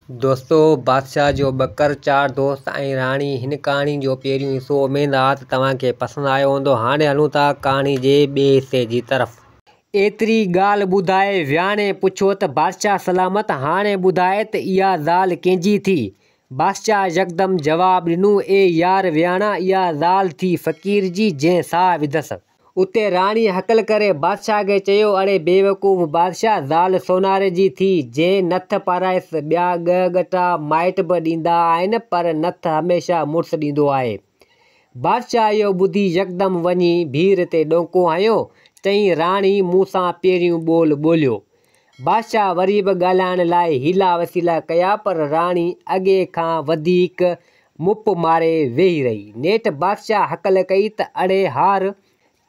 दोस्तों, बादशाह जो बकर चार दोस्त ऐं राणी हिन कहाणी जो पहिरियों हिसो उमेद आहे त तव्हांखे पसंदि आयो हूंदो। हाणे हलूं था कहाणी जे ॿिए हिसे जी तरफ़। एतिरी ॻाल्हि ॿुधाए विहाणे पुछियो त बादशाह सलामत, हाणे ॿुधाए त इहा ज़ाल कंहिंजी थी? बादशाह यकदमि जवाबु ॾिनो, ए यार विहाणा, इहा ज़ाल थी फ़क़ीर जी जंहिं साह विधसि। उते राणी हकल करे बादशाह खे चयो, अड़े बेवकूफ़ बादशाह, ज़ाल सोनारे जी थी जंहिं नथ पारायसि। ॿिया ॻ ॻटा माइट बि ॾींदा आहिनि पर नथ हमेशह मुड़ुसु ॾींदो आहे। बादशाह इहो ॿुधी यकदमि वञी भीर ते ॾोको हयो, चईं, राणी मूं सां पहिरियों ॿोलियो। बादशाह वरी बि ॻाल्हाइण लाइ हीला वसीला कया पर राणी अॻे खां वधीक मुप मारे वेही रही। नेठि बादशाह हकल कई त अड़े हार।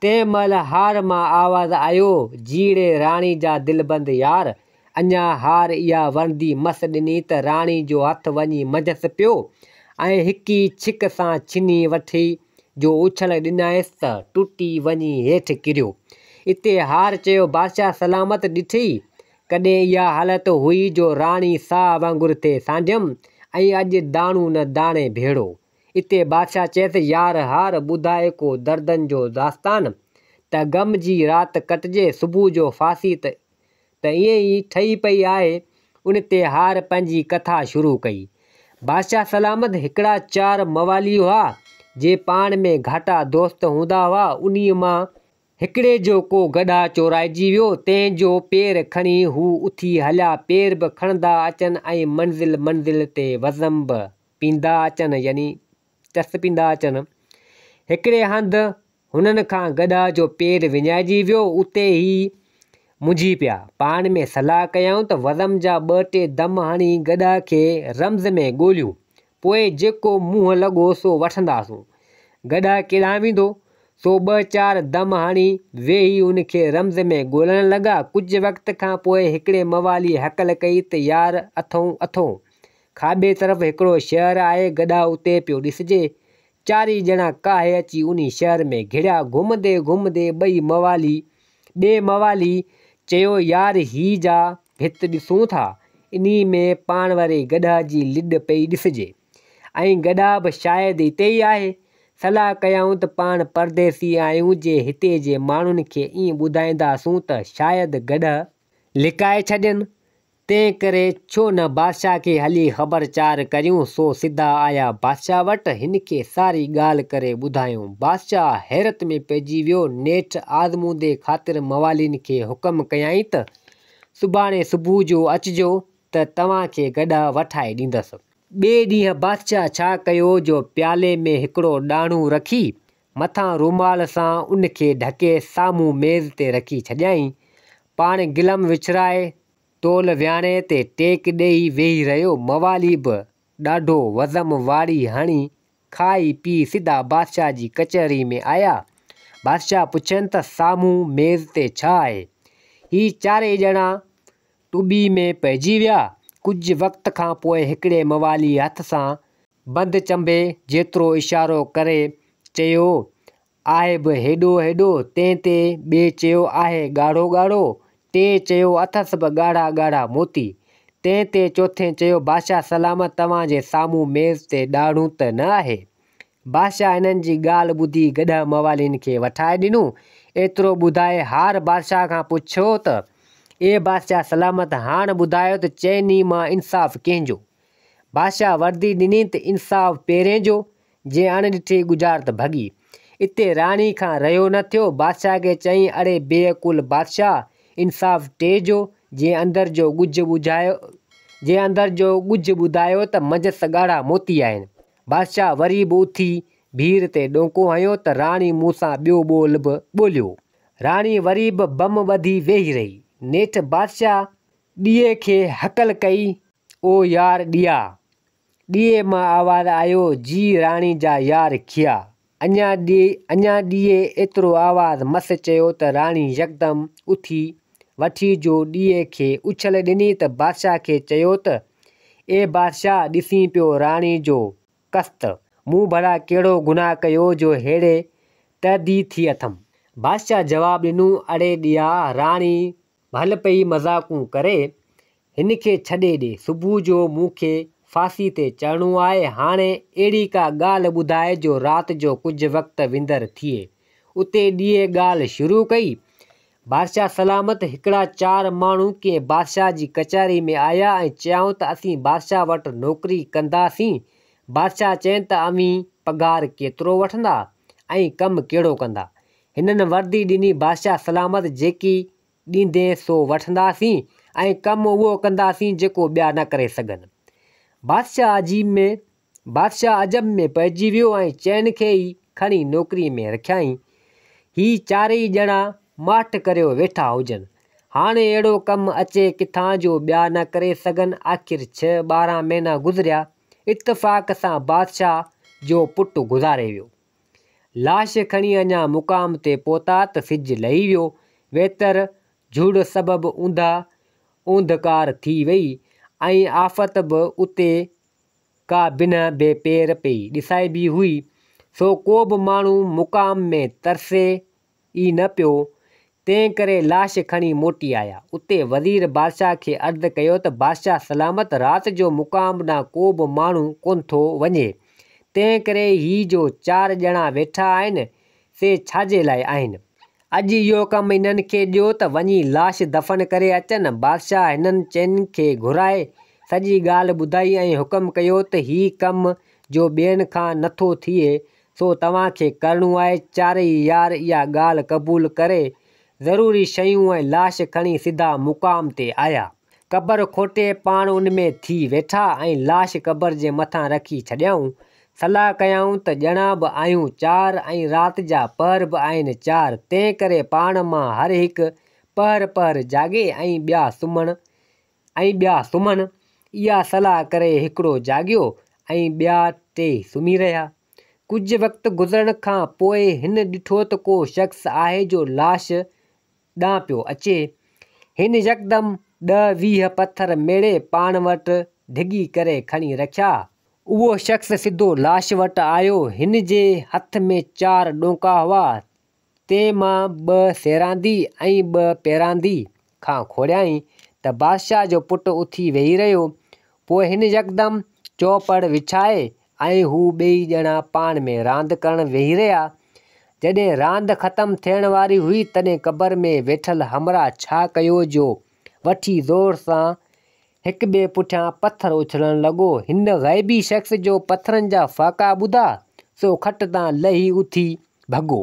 तंहिं महिल हार मां आवाज़ु आयो, जीड़े राणी जा दिलबंद यार। अञा हार इहा वणंदी मस ॾिनी त राणी जो हथु वञी मंझसि पियो ऐं हिकी छिक सां छिनी वठी जो उछल ॾिनसि त टुटी वञी हेठि किरियो। इते हार चयो, बादशाह सलामत, ॾिठी कॾहिं इहा हालत हुई जो राणी साह वांगुरु थिए सांझमि ऐं अॼु दाणू न दाणे भेड़ो। इते बादशाह चयसि, यार हार, ॿुधाए को दर्दनि जो दास्तान त ग़म जी राति कटिजे सुबुह जो फासी त ईअं ई ठही पई आहे। उन ते हार पंहिंजी कथा शुरू कई। बादशाह सलामत, हिकिड़ा चार मवाली हुआ जे पाण में घाटा दोस्त हूंदा हुआ। उन्हीअ मां हिकिड़े जो को गधा चोराइजी वियो। तंहिंजो पेर खणी हू उथी हलिया। पेर बि खणंदा अचनि ऐं मंज़िल ते वज़म बि पींदा अचनि, यानी चस पींदा अचनि। हिकिड़े हंधि हुननि खां गधा जो पेर विञाइजी वियो। उते ई मुंझी पिया। पाण में सलाह कयऊं त वज़म जा 2-3 दम हणी गधा खे रम्ज़ में ॻोल्हियूं, पोइ जेको मुंहुं लॻो सो वठंदासूं। गधा केॾांहुं वेंदो? सो 2-4 दम हणी वेही उनखे रम्ज़ में ॻोल्हण लॻा। कुझु वक़्त खां पोइ हिकिड़े मवाली हकल कई त यार अथो खाॿे तरफ़ हिकिड़ो शहरु आहे, गधा उते पियो ॾिसिजे। चारी ॼणा काहे अची उन शहर में घिड़िया। घुमंदे ॿिए मवाली चयो, यार ही जा भित ॾिसूं था, इन्ही में पाण वरे गधा जी लिॾ पई ॾिसिजे ऐं गधा बि शायदि हिते ई आहे। सलाह कयऊं त पाण परदेसी आहियूं, जे हिते जे माण्हुनि खे ईअं ॿुधाईंदासूं त शायदि गधा लिकाए छॾनि। तंहिं करे छो न बादशाह खे हली ख़बरचार करियूं। सो सिधा आया बादशाह वटि, हिन खे सारी ॻाल्हि करे ॿुधायूं। बादशाह हैरत में पइजी वियो। नेठि आज़मूदे ख़ातिर मवालियुनि खे हुकुम कयईं त सुभाणे सुबुह जो अचिजो त तव्हांखे गधा वठाए ॾींदसि। ॿिए ॾींहुं बादशाह छा कयो जो प्याले में हिकिड़ो ॾाणू रखी मथां रुमाल सां उनखे ढके साम्हूं मेज़ ते रखी छॾियईं। पाण गिलम विछराए तोल विहाणे ते टेक ॾेई वेही रहियो। मवाली बि ॾाढो वज़म वारी हणी खाई पी सिधा बादशाह जी कचहरी में आया। बादशाह पुछनि त साम्हूं मेज़ ते छा आहे? ही चारे ॼणा टुॿी में पइजी विया। कुझु वक़्त खां पोइ हिकिड़े मवाली हथ सां बंदि चंबे जेतिरो इशारो करे चयो, आहे बि हेॾो हेॾो। तंहिं ते ॿिए चयो, आहे ॻाढ़ो ॻाढ़ो। टे चयो, अथसि बि ॻाढ़ा ॻाढ़ा मोती। तंहिं ते चौथे चयो, बादशाह सलामत, तव्हांजे साम्हूं मेज़ ते ॾाणू त न आहे? बादशाह हिननि जी ॻाल्हि ॿुधी गधा मवालियुनि खे वठाए ॾिनो। एतिरो ॿुधाए हार बादशाह खां पुछियो त, ए बादशाह सलामत, हाणे ॿुधायो त चइनी मां इंसाफ़ कंहिंजो? बादशाह वर्दी ॾिनी त इंसाफ़ पहिरें जो, जंहिं अणॾिठी गुज़ार त भॻी। इते राणी खां रहियो न थियो। बादशाह खे चईं, अड़े बेअकुल बादशाह, इंसाफ़ टे जो, जंहिं अंदरि जो ॻुझ ॿुधायो त मंझसि ॻाढ़ा मोती आहिनि। बादशाह वरी बि उथी भीर ते ॾोको हयो त राणी मूं सां ॿियो ॿोल बि ॿोलियो। राणी वरी बि बम ॿधी वेही रही। नेठि बादशाह ॾीए खे हकल कई, ओ यार ॾिया। ॾीए मां आवाज़ु आयो, जी राणी जा यार खिया। अञा ॾीए एतिरो आवाज़ु मस चयो त राणी यकदमि उथी वठी जो ॾीए खे उछल ॾिनी त बादशाह खे चयो त, ए बादशाह, ॾिसी पियो राणी जो कस्त। मूं भला कहिड़ो गुनाह कयो जो हेड़े तहदी थी अथमि? बादशाह जवाबु ॾिनो, अड़े ॾिया, राणी भल पई मज़ाक़ूं करे। हिन खे छॾे ॾे, सुबुह जो मूंखे फांसी ते चढ़णो आहे। हाणे अहिड़ी का ॻाल्हि ॿुधाए जो राति जो कुझु वक़्तु विंदर थिए। उते ॾींहुं ॻाल्हि शुरू कई। बादशाह सलामत हिकिड़ा 4 माण्हू कंहिं बादशाह जी कचहरी में आया ऐं चयाऊं त असीं बादशाह वटि नौकिरी कंदासीं। बादशाह चयनि त अव्हीं पघार केतिरो वठंदा ऐं कमु कहिड़ो कंदा। हिननि वर्दी ॾिनी। बादशाह सलामत जेकी ॾींदे सो वठंदासीं ऐं कमु उहो कंदासीं जेको ॿिया न करे सघनि। बादशाह अजब में पइजी वियो ऐं चइनि खे ई खणी नौकिरीअ में रखियाईं। ही 4 ॼणा माठ करियो वेठा हुजनि। हाणे अहिड़ो कमु अचे किथां जो ॿिया न करे सघनि। आख़िर 6-12 महीना गुज़रिया। इत्तफ़ाक़ सां बादशाह जो पुटु गुज़ारे वियो। लाश खणी अञा मुक़ाम ते पहुता त सिजु लही वियो। वेतर झुड़ सबबु ऊंधकार थी वई ऐं आफ़त बि उते का बिना बेपेर पई ॾिसाइबी हुई। सो को बि माण्हू मुक़ाम में तरसे ई न पियो। तंहिं करे लाश खणी मोटी आया। उते वज़ीर बादशाह खे अर्ज़ु कयो त बादशाह सलामत राति जो मुक़ाम ॾांहुं को बि माण्हू कोन थो वञे। तंहिं करे ही जो 4 ॼणा वेठा आहिनि से छाजे लाइ आहिनि। अॼु इहो कमु हिननि खे ॾियो त वञी लाश दफ़न करे अचनि। बादशाह हिननि चइनि खे घुराए सॼी ॻाल्हि ॿुधाई ऐं हुकुम कयो त ही कमु जो ॿियनि खां नथो थिए सो तव्हांखे करिणो आहे। 4 यार इहा ॻाल्हि क़बूल करे ज़रूरी शयूं ऐं लाश खणी सिधा मुक़ाम ते आया। क़बर खोटे पाण उन में थी वेठा ऐं लाश क़बर जे मथां रखी छॾियाऊं। सलाह कयाऊं त ॼणा बि आहियूं 4 ऐं राति जा पहर बि आहिनि 4। तंहिं करे पाण मां हर हिकु पहर जाॻे ऐं ॿिया सुम्हनि। इहा सलाह करे हिकिड़ो जाॻियो ऐं ॿिया 3 सुम्ही रहिया। कुझु वक़्तु गुज़रण खां पोइ हिन ॾिठो त को शख़्स आहे जो लाश ॾांहुं पियो अचे। हिन यकदमि 10-20 पत्थर मेड़े पाण वटि ढिगी करे खणी रखिया। उहो शख़्स सिधो लाश वटि आयो। हिन जे हथ में 4 ॾोंका हुआ। तंहिं मां 2 सेरांदी ऐं 2 पेरांदी खां खोड़ियाईं त बादशाह जो पुटु उथी वेही रहियो। पोइ हिन यकदमि चौपड़ विछाए ऐं हू ॿई ॼणा पाण में रांदि करणु वेही रहिया। जॾहिं रांदि ख़तमु थियण वारी हुई तॾहिं क़बर में वेठल हमरा छा कयो जो वठी ज़ोर सां हिक ॿिए पुठियां पत्थर उछलणु लॻो। हिन ग़ैबी शख़्स जो पत्थरनि जा फ़ाका ॿुधा सो खट तां लही उथी भॻो।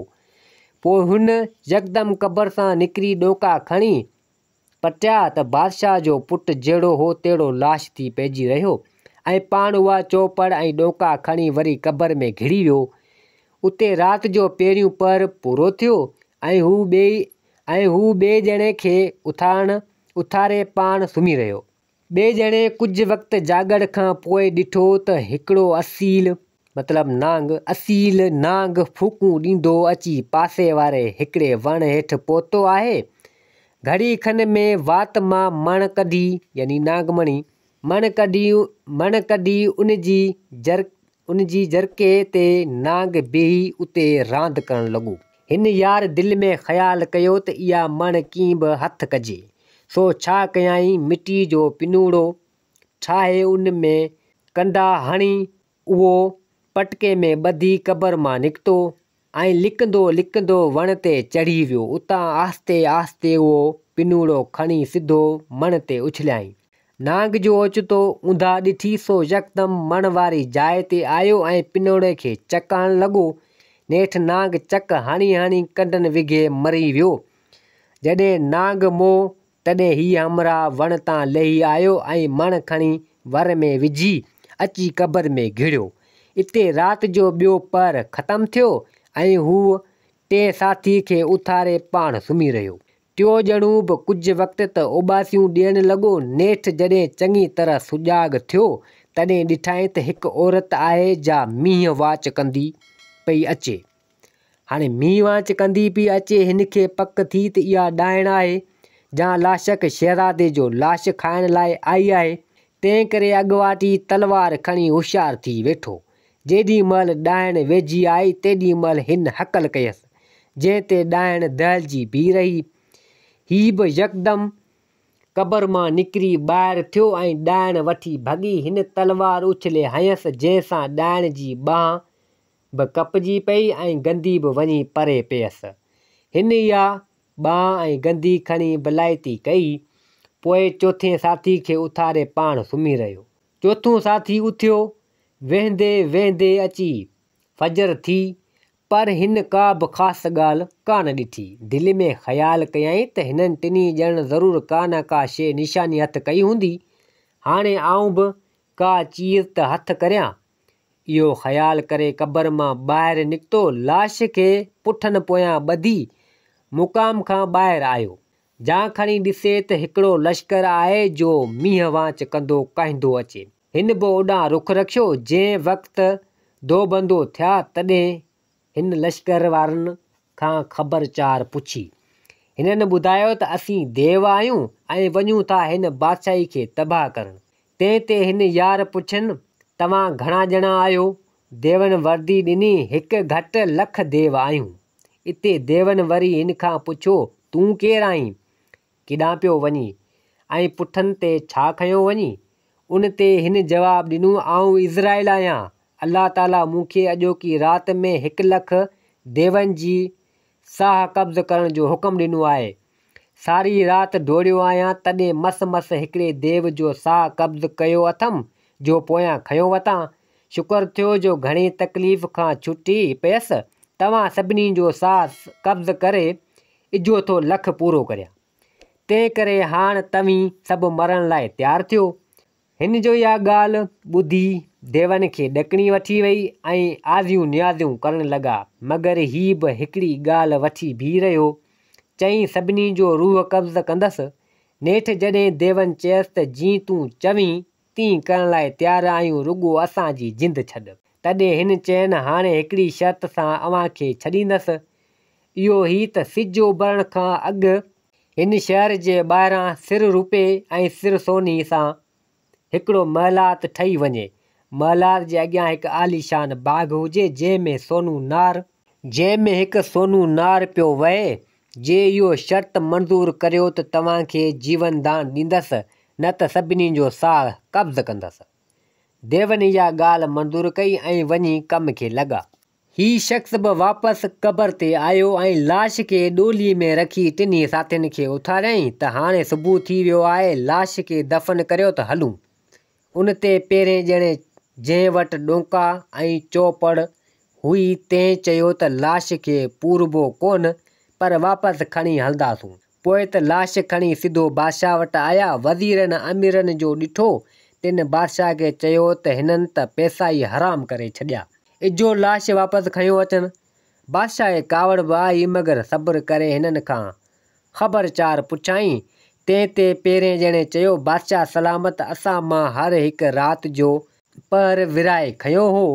पोइ हुन यकदमि क़बर सां निकिरी ॾोका खणी पटिया त बादशाह जो पुटु जहिड़ो हो तहिड़ो लाश थी पइजी रहियो ऐं पाण उहा चौपड़ ऐं ॾोका खणी वरी क़बर में घिड़ी वियो। उते राति जो पहिरियों पहर पूरो थियो ऐं हू ॿिए ॼणे खे उथारे पाण सुम्ही रहियो। ॿिए ॼणे कुझु वक़्तु जाॻण खां पोइ ॾिठो त हिकिड़ो असील नांग फूकूं ॾींदो अची पासे वारे हिकिड़े वण हेठि पहुतो आहे। घड़ी खन में वात मां मण कढी यानी नागमणी मण कढी उन जी जरके ते नांग बीही उते रांदि करणु लॻो। हिन यार दिलि में ख़्यालु कयो त इहा मण कीअं बि हथु कजे। सो छा कयाईं, मिटी जो पिनूड़ो ठाहे उन में कंदा हणी उहो पटके में ॿधी क़बर मां निकितो ऐं लिकंदो वण ते चढ़ी वियो। उतां आहिस्ते आहिस्ते उहो पिनूड़ो खणी सिधो मण ते उछलियाईं। नांग जो ओचितो ऊंधा ॾिठी सो यकदमि मण वारी जाइ ते आयो ऐं पिनोड़े खे चक हणणु लॻो। नेठि नांग चक हणी कंडनि विघे मरी वियो। जॾहिं नांग मोह तॾहिं हीअ हमरा वण तां लही आयो ऐं मण खणी वर में विझी अची क़बर में घिड़ियो। इते राति जो ॿियो पहर ख़तमु थियो ऐं हू 3 साथी खे उथारे पाण सुम्ही रहियो। 3 ॼणू बि कुझु वक़्तु त उॿासियूं ॾियणु लॻो। नेठि जॾहिं चङी तरह सुॼाग थियो तॾहिं ॾिठाई त हिकु औरत आहे जा मींहुं वाच कंदी पई अचे। हाणे मींहुं वाच कंदी पई अचे। हिन खे पक थी त इहा ॾाइण आहे जा लाशक शहज़ादे जो लाश खाइण लाइ आई आहे। तंहिं करे अॻुवाटी तलवार खणी होशियारु थी वेठो। जेॾी महिल ॾाइण वेझी आई तेॾी महिल हिन हकल कयसि जंहिं ते ॾाइण दहिलजी बीह रही। ही बि यकदमि क़बर मां निकिरी ॿाहिरि थियो ऐं ॾाइण वठी भॻी। हिन तलवार उछले हयसि जंहिंसां ॾाइण जी ॿांह बि कपजी पई ऐं गंदी बि वञी परे पियसि। हिन इहा ॿांह ऐं गंदी खणी भलाइती कई। पोइ चोथें साथी खे उथारे पाण सुम्ही रहियो। चोथों साथी उथियो। वेंदे वेंदे अची फजर थी, पर हिन का बि ख़ासि ॻाल्हि कान ॾिठी। दिलि में ख़्यालु कयईं त हिननि टिनी ॼणनि ज़रूरु का न का शइ निशानी हथु कई हूंदी। हाणे आऊं बि का चीज़ त हथु करियां। इहो ख़्यालु करे क़बर मां ॿाहिरि निकितो। लाश खे पुठनि पोयां ॿधी मुक़ाम खां ॿाहिरि आयो। जां खणी ॾिसे त हिकिड़ो लश्कर आहे जो मींहं वांच कंदो कहंदो अचे। हिन बि ओॾां रुख़ रखियो। जंहिं वक़्तु दोबंदो थिया तॾहिं हिन लश्कर वारनि खां ख़बरचार पुछी। हिननि ॿुधायो त असीं देव आहियूं ऐं वञूं था हिन बादशाही खे तबाह करणु। तंहिं ते हिन यार पुछनि, तव्हां घणा ॼणा आहियो? देवनि वर्दी ॾिनी, हिकु घटि लख देव आहियूं। इते देवनि वरी हिन खां पुछियो, तूं केरु आहीं? केॾांहुं पियो वञी ऐं पुठनि ते छा खयो वञी? उन ते हिन जवाबु ॾिनो, आऊं इज़राइल आहियां। अल्लाह ताला मूंखे अॼोकी राति में 1 लख देवनि जी साह कब्ज़ करण जो हुकुम ॾिनो आहे। सारी राति दौड़ियो आहियां, तॾहिं मस हिकिड़े देव जो साह कब्ज़ कयो अथमि जो पोयां खयो वठां। शुक्र थियो जो घणी तकलीफ़ खां छुटी पियसि। तव्हां सभिनी जो साह कब्ज़ करे इजोतो लख पूरो करियां। तंहिं करे हाणे तव्हीं सभु मरण लाइ तयारु थियो। हिन जो इहा ॻाल्हि ॿुधी देवनि खे ॾकणी वठी वई ऐं आज़ियूं नियाज़ियूं करणु लॻा। मगर ही बि हिकिड़ी ॻाल्हि वठी बीह रहियो। चईं, सभिनी जो रूह कब्ज़ कंदसि। नेठि जॾहिं देवनि चयसि त जीअं तूं चवीं तीअं करण लाइ तयारु आहियूं, रुॻो असांजी जिंद छॾ। तॾहिं हिन चयनि, हाणे हिकिड़ी शर्त सां अव्हांखे छॾींदसि। इहो ही त सिज उभरण खां अॻु हिन शहर जे ॿाहिरां सिर रुपए ऐं सिर सोनी सां हिकिड़ो महलात ठही वञे। महलात जे अॻियां हिकु आलीशान बाग़ हुजे जंहिं में हिकु सोनू नार पियो वहे। जे इहो शर्त मंज़ूरु करियो त तव्हांखे जीवन दान ॾींदसि, न त सभिनी जो साह कब्ज़ कंदसि। देवनि इहा ॻाल्हि मंज़ूरु कई ऐं वञी कम खे लॻा। ही शख़्स बि वापसि क़बर ते आयो ऐं लाश खे ॾोली में रखी टिनी साथियुनि खे उथारियईं त हाणे सुबुह थी वियो आहे, लाश खे दफ़न करियो त हलूं। उन ते पहिरें ॼणे जंहिं वटि ॾोंका ऐं चौपड़ हुई तंहिं चयो त लाश खे पूरबो कोन, पर वापसि खणी हलंदासूं। पोइ त लाश खणी सिधो बादशाह वटि आया। वज़ीरनि अमीरनि जो ॾिठो। तिन बादशाह खे चयो त हिननि त पैसा ई हराम करे छॾिया। इजो लाश वापसि खयो अचनि। बादशाह कावड़ बि आई, मगर सब्र करे हिननि खां ख़बरचार पुछाईं। तंहिं ते पहिरें ॼणे चयो, बादशाह सलामत, असां मां हर हिकु राति जो पहर विराए खयो हो।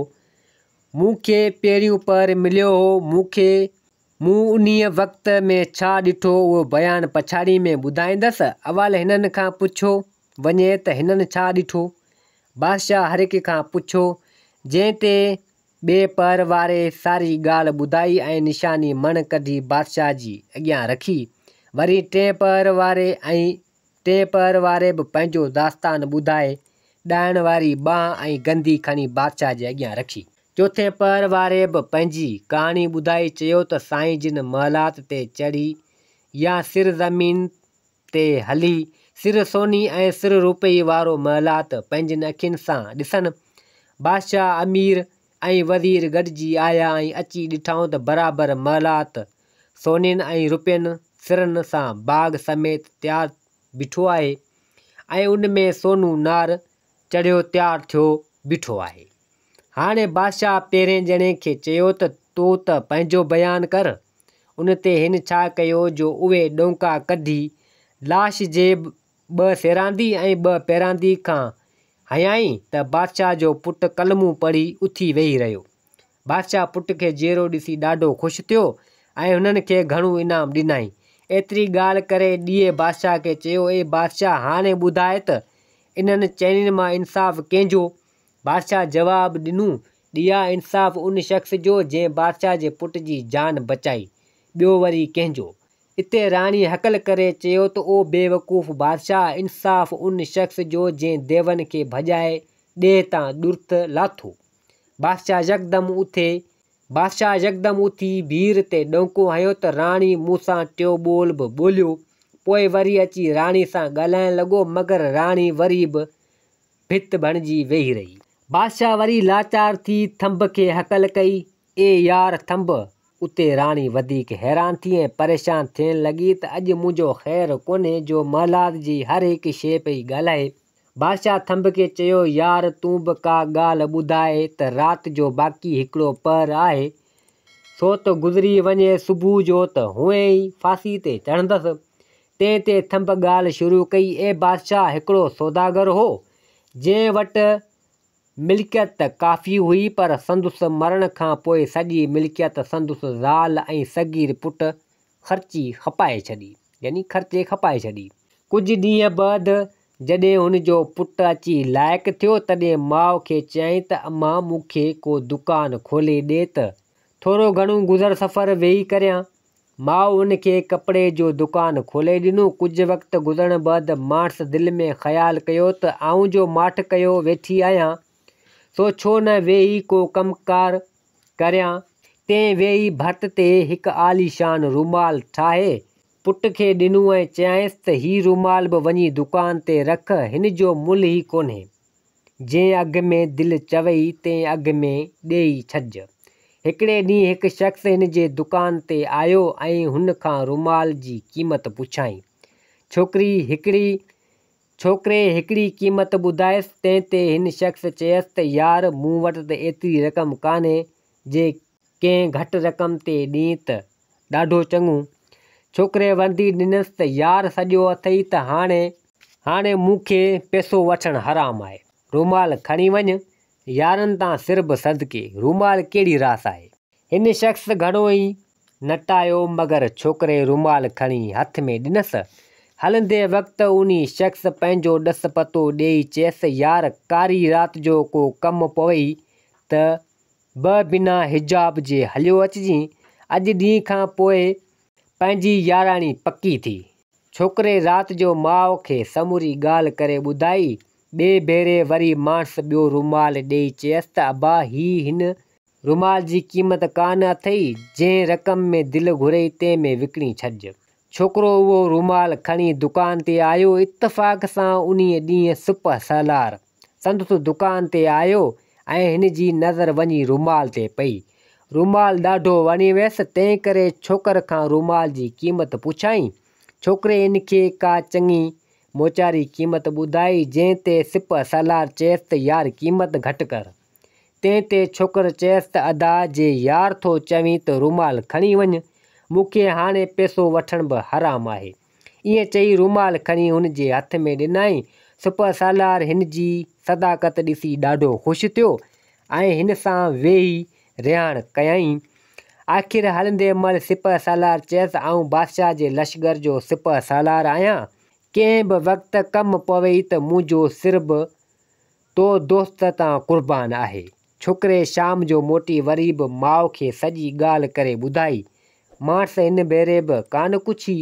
मूंखे पहिरियों पहर मिलियो हो। मूं उन्हीअ वक़्त में छा ॾिठो उहो बयानु पछाड़ी में ॿुधाईंदसि। अवल हिननि खां पुछो वञे त हिननि छा ॾिठो। बादशाह हर हिक खां पुछो। जंहिं ते ॿिए पहर वारे सारी ॻाल्हि ॿुधाई ऐं निशानी मण कढी बादशाह जी अॻियां रखी। वरी टें पहर वारे बि पंहिंजो दास्तान ॿुधाए ॾाइण वारी ॿांह ऐं गंदी खणी बादशाह जे अॻियां रखी। चोथें पहर वारे बि पंहिंजी कहाणी ॿुधाई। चयो त साईं जिन महलात ते चढ़ी या सिर ज़मीन ते हली सिर सोनी ऐं सिर रुपई वारो महलात पंहिंजनि अखियुनि सां ॾिसनि। बादशाह अमीर ऐं वज़ीर गॾिजी आया ऐं अची ॾिठऊं त बराबरि महलात सोननि ऐं रुपयनि सिरनि सां बाग़ समेत तयारु बीठो आहे ऐं उन में सोनू नार चढ़ियो तयारु थियो बीठो आहे। हाणे बादशाह पहिरें ॼणे खे चयो त तूं त पंहिंजो बयानु कर। उन ते हिन छा कयो जो उहे ॾोंका कढी लाश जे 2 सेरांदी ऐं 2 पैरांदी खां हयाईं त बादशाह जो पुटु कलमूं पढ़ी उथी वेही रहियो। बादशाह पुट खे जहिड़ो ॾिसी ॾाढो ख़ुशि थियो ऐं हुननि खे घणो इनाम ॾिनई। एतिरी ॻाल्हि करे ॾीए बादशाह खे चयो, ए बादशाह, हाणे ॿुधाए त इन्हनि चइनिनि मां इंसाफ़ कंहिंजो? बादशाह जवाबु ॾिनो, ॾिया इंसाफ़ उन शख़्स जो जंहिं बादशाह जे पुट जी जान बचाई, ॿियो वरी कंहिंजो। इते राणी हकल करे चयो त ओ बेवकूफ़ बादशाह, इंसाफ़ उन शख़्स जो जंहिं देवनि खे भॼाए ॾे तां ॾुर्त लाथो। बादशाह यकदम उथी भीर ते डोंको हयो त राणी मूंसां टियों ॿोल बि ॿोलियो। पोइ वरी अची राणी सां ॻाल्हाइण लॻो, मगर राणी वरी बि भित बणिजी वेही रही। बादशाह वरी लाचार थी थंभ खे हकल कई, ए यार थंभ। उते राणी वधीक हैरान थी ऐं परेशान थियण लॻी त अॼु मुंहिंजो ख़ैरु कोन्हे जो महलात जी हर हिकु शइ पई ॻाल्हाए। बादशाह थंभ खे चयो, यार तूं बि का ॻाल्हि ॿुधाए त राति जो बाक़ी हिकिड़ो पहर आहे, सो त गुज़री वञे सुबुह जो त हुंअ ई फांसी ते चढ़ंदसि। तंहिं ते थंभ ॻाल्हि शुरू कई, ए बादशाह, हिकिड़ो सौदागर हो जंहिं वटि मिल्कियत त काफ़ी हुई, पर संदुसि मरण खां पोइ सॼी मिल्कियत संदुसि ज़ाल ऐं सगीर पुट ख़र्चे खपाए छॾी। कुझु ॾींहं बाद जॾहिं हुनजो पुटु अची लाइक़ु थियो, तॾहिं माउ खे चयईं त अम्मा मूंखे को दुकानु खोले ॾे त थोरो घणो गुज़र सफ़र वेही करियां। माउ हुनखे कपिड़े जो दुकानु खोले ॾिनो। कुझु वक़्तु गुज़रण बैदि माण्हू दिलि में ख़्यालु कयो त आऊं जो माठ कयो वेठी आहियां, सो छो न वेही को कमुकार करियां। तंहिं वेही भर्त ते हिकु आलीशान रूमाल ठाहे पुट खे ॾिनो ऐं चयाईंसि त हीउ रूमाल बि वञी दुकान ते रख, हिन जो मुल्ह ई कोन्हे। जंहिं अघ में दिलि चवई तंहिं अघ में ॾेई छॾिजि। हिकिड़े ॾींहुं हिकु शख़्स हिन जे दुकान ते आयो ऐं हुन खां रूमाल जी क़ीमत पुछाईं। छोकिरे हिकिड़ी क़ीमत ॿुधायसि। तंहिं ते हिन शख़्स चयसि त यार मूं वटि त एतिरी रक़म कान्हे, जे कंहिं घटि रक़म ते ॾीं त ॾाढो चङो। छोकिरे वर्दी ॾिनसि त यार सॼो अथई त हाणे मूंखे पैसो वठणु हराम आहे। रूमाल खणी वञु, यारनि तां सिर बि सदके, रूमाल कहिड़ी रास आहे। हिन शख़्स घणो ई नटायो, मगर छोकिरे रूमाल खणी हथ में ॾिनसि। हलंदे वक़्तु उन शख़्स पंहिंजो ॾस पतो ॾेई चयसि, यार कारी राति जो को कमु पवई त ॿ बिना हिजाब जे हलियो अचिजांइ। अॼु ॾींहं खां पोइ पंहिंजी याराणी पकी थी। छोकिरे राति जो माउ खे समूरी ॻाल्हि करे ॿुधाई। ॿिए भेरे वरी माण्हू ॿियो रूमाल ॾेई चयसि त अबा हिन रूमाल जी क़ीमत कान अथई, जंहिं रक़म में दिलि घुरई तंहिं में विकिणी छॾिजि। छोकिरो उहो रूमाल खणी दुकान ते आयो। इत्तफ़ाक़ सां उन ॾींहुं सिपह सालार संदुसि दुकान ते आयो ऐं हिन जी नज़र वञी रूमाल ते पई। रूमाल ॾाढो वणी वियसि, तंहिं करे छोकर खां रूमाल जी क़ीमत पुछाईं। छोकिरे हिन खे का चङी मोचारी क़ीमत ॿुधाई, जंहिं ते सिपह सालार चयसि त यार क़ीमत घटि कर। तंहिं ते छोकर चयसि त अदा जे यार थो चवीं त रूमाल खणी वञु, मूंखे हाणे पैसो वठण बि हराम आहे। ईअं चई रूमाल खणी हुन जे हथ में ॾिनई। सिपह सालार हिन जी सदाकत ॾिसी ॾाढो ख़ुशि थियो ऐं हिन सां वेही रिहाण कयईं। आख़िर हलंदे महिल सिपह सालार चयसि, आऊं बादशाह जे लश्कर जो सिपह सालार आहियां। कंहिं बि वक़्तु कमु पवई त मुंहिंजो सिर बि तो दोस्त तां क़ुर्बान आहे। छोकिरे शाम जो मोटी वरी बि माउ खे सॼी ॻाल्हि करे ॿुधाई। माण्हू हिन भेरे बि कान कुछी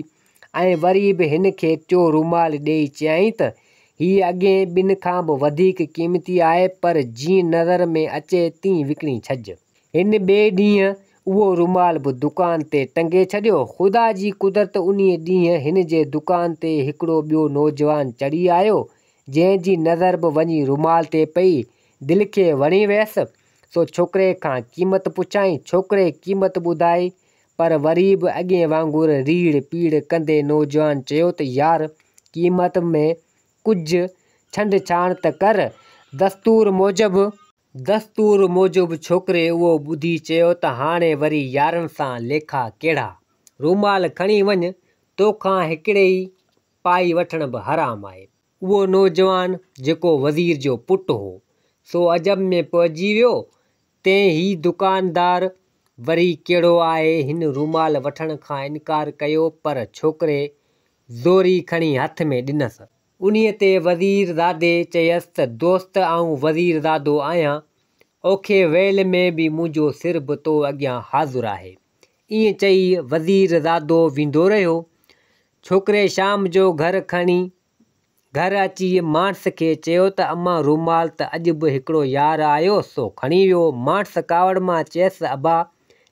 ऐं वरी बि हिन खे टियों रूमाल ॾेई चयाईं त हीअ अॻिएं ॿिनि खां बि वधीक क़ीमती आहे, पर जीअं नज़र में अचे तीअं विकिणी छॾिजि। हिन ॿिए ॾींहुं उहो रूमाल बि दुकान ते टंगे छॾियो। ख़ुदा जी कुदरत उन ॾींहुं हिन जे दुकान ते हिकिड़ो ॿियो नौजवान चढ़ी आयो, जंहिंजी नज़र बि वञी रूमाल ते पई। दिलि खे वणी वियसि, सो छोकिरे खां क़ीमत पुछाईं। छोकिरे क़ीमत ॿुधाई, पर वरी बि अॻिएं वांगुरु रीड़ पीड़ कंदे नौजवान चयो त यार क़ीमत में कुझु छंड छाण त कर। दस्तूर मूजिबि छोकिरे उहो ॿुधी चयो त हाणे वरी यारनि सां लेखा कहिड़ा। रूमाल खणी वञु, तोखां हिकिड़े ई पाई वठण बि हराम आहे। उहो नौजवान जेको वज़ीर जो पुटु हो, सो अजब में पइजी वियो। तंहिं ही दुकानदार वरी कहिड़ो आहे, हिन रूमाल वठण खां इनकार कयो, पर छोकिरे ज़ोरी खणी हथ में ॾिनसि। उन्हीअ ते वज़ीरज़ादे चयसि त दोस्त, आऊं वज़ीरज़ादो आहियां। औखे वेल में बि मुंहिंजो सिर बि तो अॻियां हाज़ुरु आहे। ईअं चई वज़ीरज़ादो वेंदो रहियो। छोकिरे शाम जो घर अची माणस खे चयो त अम्मा रूमाल त अॼु बि हिकिड़ो यार आयो सो खणी वियो। माणस कावड़ मां चयसि अबा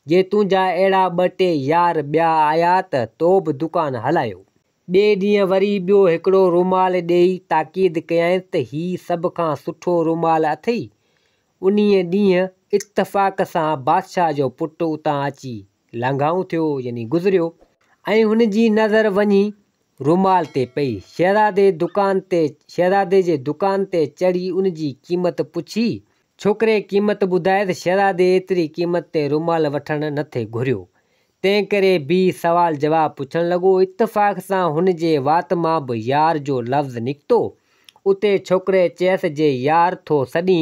जे तुंहिंजा अहिड़ा 2-3 यार ॿिया आया त तो बि दुकानु हलायो। ॿिए ॾींहुं वरी ॿियो हिकिड़ो रूमाल ॾेई ताकीद कयईं त हीउ सभ खां सुठो रूमाल अथई। उन्हीअ ॾींहुं इत्तफ़ाक़ सां बादशाह जो पुटु उतां अची लांघाऊं थियो यानी गुज़रियो ऐं हुनजी नज़र वञी रूमाल ते पई। शहज़ादे जे दुकान ते चढ़ी उनजी क़ीमत पुछी। छोकिरे क़ीमत ॿुधाए त शहज़ादे एतिरी क़ीमत ते रूमाल वठणु न थे घुरियो। तंहिं करे बि सवाल जवाब पुछणु लॻो। इत्तफ़ाक़ सां हुनजे वात मां बि यार जो लफ़्ज़ निकितो। उते छोकिरे चयसि जे यार थो सॾी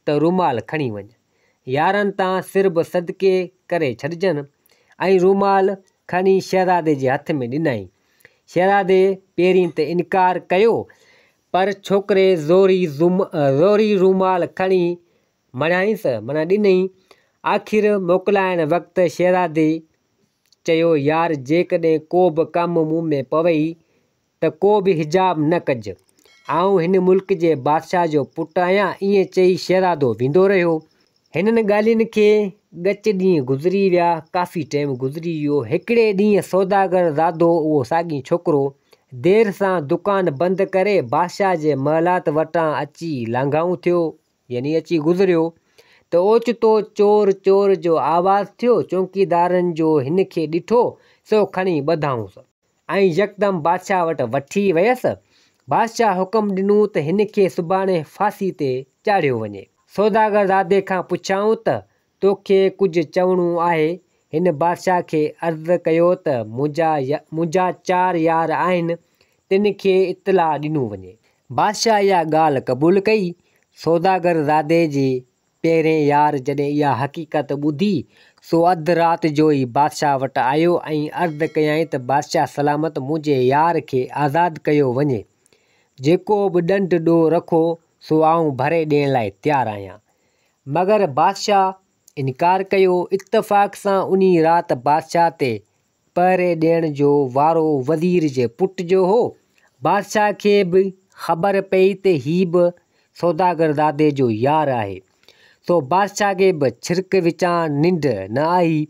त रूमाल खणी वञ। यारनि तां सिर बि सदके करे छॾिजनि। ऐं रूमाल खणी शहज़ादे जे हथ में ॾिनई। शहज़ादे पहिरीं त इनकार कयो पर छोकिरे ज़ोरी रूमाल खणी ॾिनई। आख़िर मोकिलाइण वक़्तु शहज़ादे चयो यार जेकॾहिं को बि कमु मूं में पवई त को बि हिजाब न कजि। आऊं हिन मुल्क जे बादशाह जो पुटु आहियां। ईअं चई शहज़ादो वेंदो रहियो। हिननि ॻाल्हियुनि खे ॻच ॾींहं गुज़री विया। काफ़ी टाइम गुज़री वियो। हिकिड़े ॾींहुं सौदागर ज़ादो उहो साॻी छोकिरो देरि सां दुकानु बंदि करे बादशाह जे महलात वटां अची लांघाऊं थियो यानी अची गुज़रियो त ओचितो चोर जो आवाज़ु थियो। चौकीदारनि जो हिन खे ॾिठो सो खणी ॿधाऊंसि ऐं यकदमि बादशाह वटि वठी वियसि। बादशाह हुकुम ॾिनो त हिन खे सुभाणे फांसी ते चाढ़ियो वञे। सौदागर ज़ादे खां पुछियाऊं त तोखे कुझु चवणो आहे। हिन बादशाह खे अर्ज़ु कयो त मुंहिंजा 4 यार आहिनि तिन खे इत्तला ॾिनो वञे। बादशाह इहा ॻाल्हि क़बूल कई। सौदागर ज़ादे जे पहिरें यार जॾहिं इहा हक़ीक़त ॿुधी सो अधु राति जो ई बादशाह वटि आयो ऐं अर्ज़ु कयईं त बादशाह सलामत मुंहिंजे यार खे आज़ादु कयो वञे। जेको बि ॾंड ॾोह रखो सो आऊं भरे ॾियण लाइ तयारु आहियां। मगर बादशाह इनकार कयो। इत्तफ़ाक़ सां उन राति बादशाह ते पहरे ॾियण जो वारो वज़ीर जे पुट जो हो। बादशाह खे बि ख़बर पई त हीउ बि सौदागर ज़ादे जो यार आहे। सो बादशाह खे बि छिरक विचां निंड न आई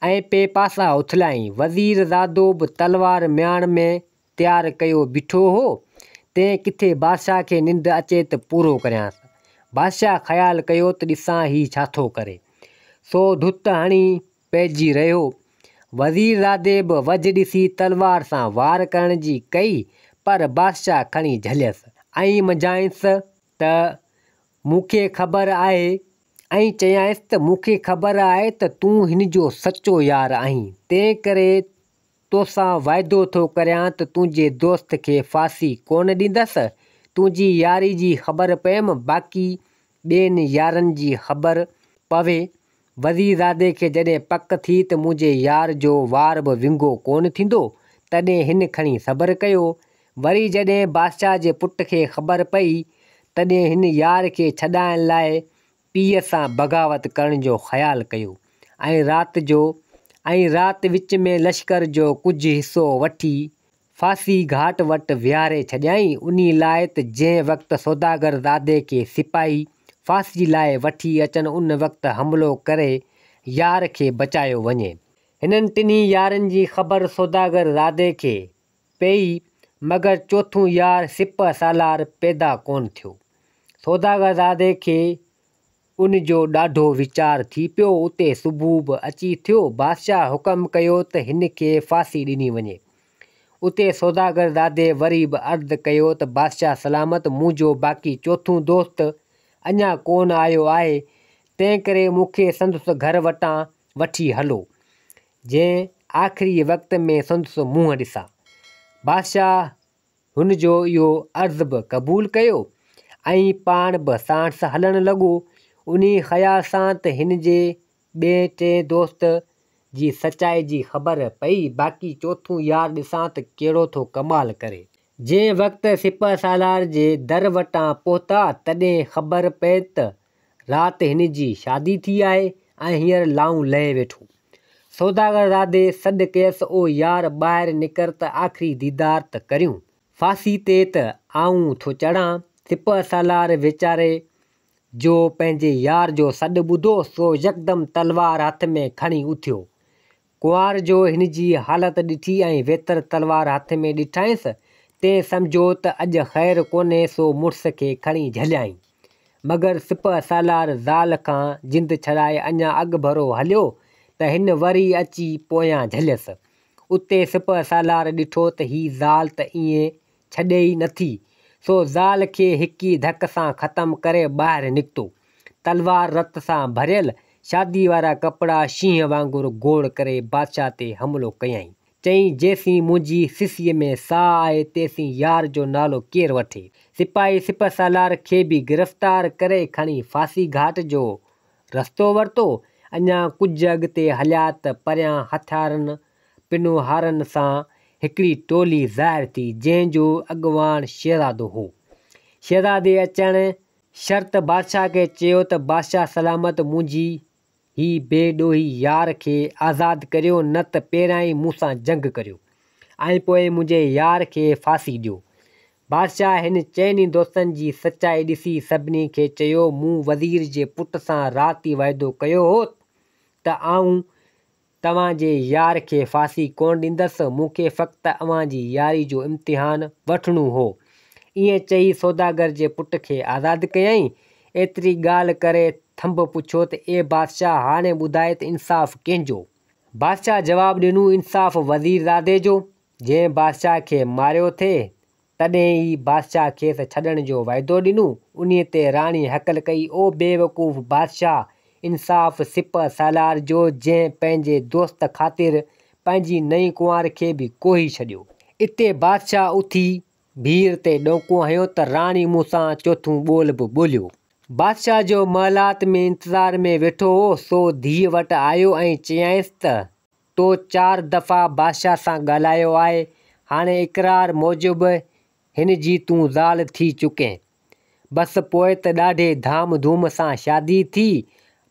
ऐं पे पासा उथलाईं। वज़ीर ज़ादो बि तलवार म्याण में तयारु कयो बीठो हो। तंहिं किथे बादशाह खे निंड अचे त पूरो करियांसि। बादशाह ख़्यालु कयो त ॾिसां हीउ छा थो करे। सो धुत हणी पइजी रहियो। वज़ीर ज़ादे बि वझ ॾिसी तलवार सां वार करण जी कई पर बादशाह खणी झलियसि ऐं मञायसि त मूंखे ख़बर आहे ऐं चयाईंसि त मूंखे ख़बर आहे त तूं हिन जो सचो यार आहीं। तंहिं करे तोसां वाइदो थो करियां त तुंहिंजे दोस्त खे फांसी कोन ॾींदसि। तुंहिंजी यारी जी ख़बर पयमि बाक़ी ॿियनि यारनि जी ख़बर पवे। वज़ीर ज़ादे खे जॾहिं पक थी त मुंहिंजे यार जो वार बि विंगो कोन थींदो तॾहिं हिन खणी सब्र कयो। वरी जॾहिं बादशाह जे पुट खे ख़बर पई तॾहिं हिन यार खे छॾाइण लाइ पीउ सां बग़ावत करण जो ख़्यालु कयो ऐं राति विच में लश्कर जो कुझु हिसो वठी फांसी घाट वटि विहारे छॾियईं। उन लाइ त जंहिं वक़्तु सौदागर ज़ादे खे सिपाही फांसी लाइ वठी अचनि उन वक़्तु हमिलो करे यार खे बचायो वञे। हिननि टिनी यारनि जी ख़बर सौदागर ज़ादे खे पई मगर चोथों यार सिपह सालार पैदा कोन थियो। सौदागर ज़ादे खे उन जो ॾाढो वीचार थी पियो। उते सुबुह बि अची थियो। बादशाह हुकुम कयो त हिन खे फांसी ॾिनी वञे। उते सौदागर ज़ादे वरी बि अर्ज़ु कयो त बादशाह सलामत मुंहिंजो बाक़ी चोथों दोस्त अञा कोन आयो आहे। तंहिं करे मूंखे संदसि घर वटां वठी हलो जंहिं आख़िरी वक़्त में संदसि मुंहुं ॾिसां। बादशाह हुन जो इहो अर्ज़ु बि क़बूल कयो ऐं पाण बि साणसि हलणु लॻो उन ख़्याल सां त हिन जे ॿिए 3 दोस्त जी सचाई जी ख़बर पई। बाक़ी चोथों यार ॾिसां त कहिड़ो थो कमाल करे। जंहिं वक़्तु सिपह सालार जे दर वटां पहुता तॾहिं ख़बर पए त राति हिन जी शादी थी आहे ऐं हींअर लाऊं लहे वेठो। सौदागर ज़ादे सॾु कयसि, ओ यार ॿाहिरि निकर त आख़िरी दीदार त करियूं। फांसी ते त आऊं थो चढ़ां। सिपह सालार वीचारे जो पंहिंजे यार जो सॾु ॿुधो सो यकदमि तलवार हथ में खणी उथियो। कुंवार जो हिन जी हालत ॾिठी ऐं वेतर तलवार हथ में ॾिठांसि ते सम्झो त अॼु ख़ैरु कोन्हे, सो मुड़ुस खे खणी झलियाईं। मगर सिपह सालार ज़ाल खां जिंद छॾाए अञा अॻु भरो हलियो त हिन वरी अची पोयां झलियसि। उते सिपह सालार ॾिठो त ही ज़ाल त ईअं छॾे ई नथी, सो ज़ाल खे हिकी धक सां ख़तमु करे ॿाहिरि निकितो। तलवार रत सां भरियल शादी वारा कपिड़ा शींहं वांगुरु गोड़ करे बादशाह ते हमिलो कयईं। चईं, जेसीं मुंहिंजी सिसीअ में साह आहे तेसीं यार जो नालो केरु वठे। सिपाही सिपह सालार खे बि गिरफ़्तार करे खणी फांसी घाट जो रस्तो वरितो। अञा कुझु अॻिते हलिया त परियां हथियारनि पिनोहारनि सां हिकिड़ी टोली ज़ाहिर थी, जंहिंजो अॻुवान शहज़ादो हो। शहज़ादे अचण शर्त बादशाह खे चयो त बादशाह सलामत मुंहिंजी ही बेॾोही यार खे आज़ादु करियो, न त पहिरियां ई मूंसां जंग करियो ऐं पोइ मुंहिंजे यार खे फांसी ॾियो। बादशाह हिन चइनी दोस्तनि जी सचाई ॾिसी सभिनी खे चयो, मूं वज़ीर जे पुट सां राति वाइदो कयो हो त आऊं तव्हांजे यार खे फांसी कोन ॾींदसि, मूंखे फ़क़्ति अव्हांजी यारी जो इम्तिहान वठिणो हो। ईअं चई सौदागर जे पुट खे आज़ादु कयईं। एतिरी ॻाल्हि करे थंब पुछियो त ए बादशाह, हाणे ॿुधाए त इंसाफ़ कंहिंजो? बादशाह जवाबु ॾिनो, इंसाफ़ वज़ीरज़ादे जो, जंहिं बादशाह खे मारियो थिए। तॾहिं ई बादशाह खेसि छॾण जो वाइदो ॾिनो। उन्हीअ ते राणी हकल कई, ओ बेवकूफ़ बादशाह, इंसाफ़ सिपह सालार जो, जंहिं पंहिंजे दोस्त ख़ातिर पंहिंजी नई कुंवार खे बि कोही छॾियो। इते बादशाह उथी भीड़ ते ॾोको हयो त राणी मूंसां चोथों ॿोल बि ॿोलियो। बादशाह जो महलात में इंतज़ार में वेठो हो, सो धीअ वटि आयो ऐं चयाईंसि त तो 4 दफ़ा बादशाह सां ॻाल्हायो आहे, हाणे इक़रार मूजिबि हिन जी तूं ज़ाल थी चुकें। बसि पोइ त ॾाढे धाम धूम सां शादी थी,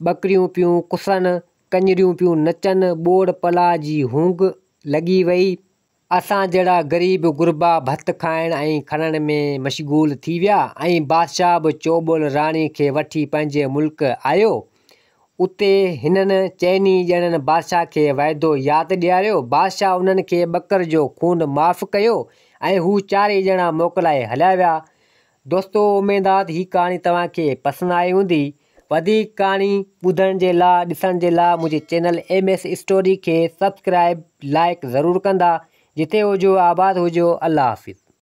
ॿकरियूं पियूं कुसनि, कञरियूं पियूं नचनि, ॿोड़ पलाह जी हूंग लॻी वई। असां जहिड़ा ग़रीब गुरबा भत खाइण ऐं खणण में मशगूल थी विया ऐं बादशाह बि चोॿोल राणी खे वठी पंहिंजे मुल्क आयो। उते हिननि चइनी ॼणनि बादशाह खे वाइदो यादि ॾियारियो। बादशाह उन्हनि खे ॿकर जो खून माफ़ कयो ऐं हू 4 ॼणा मोकिलाए हलिया विया। दोस्तो, उमेद आहे त हीअ कहाणी तव्हांखे पसंदि आई हूंदी। वधीक कहाणी ॿुधण जे लाइ, ॾिसण जे लाइ मुंहिंजे चैनल MS स्टोरी खे सब्सक्राइब लाइक ज़रूरु कंदा। जिते हुजो आबाद हुजो। अल्लाह हाफ़िज़।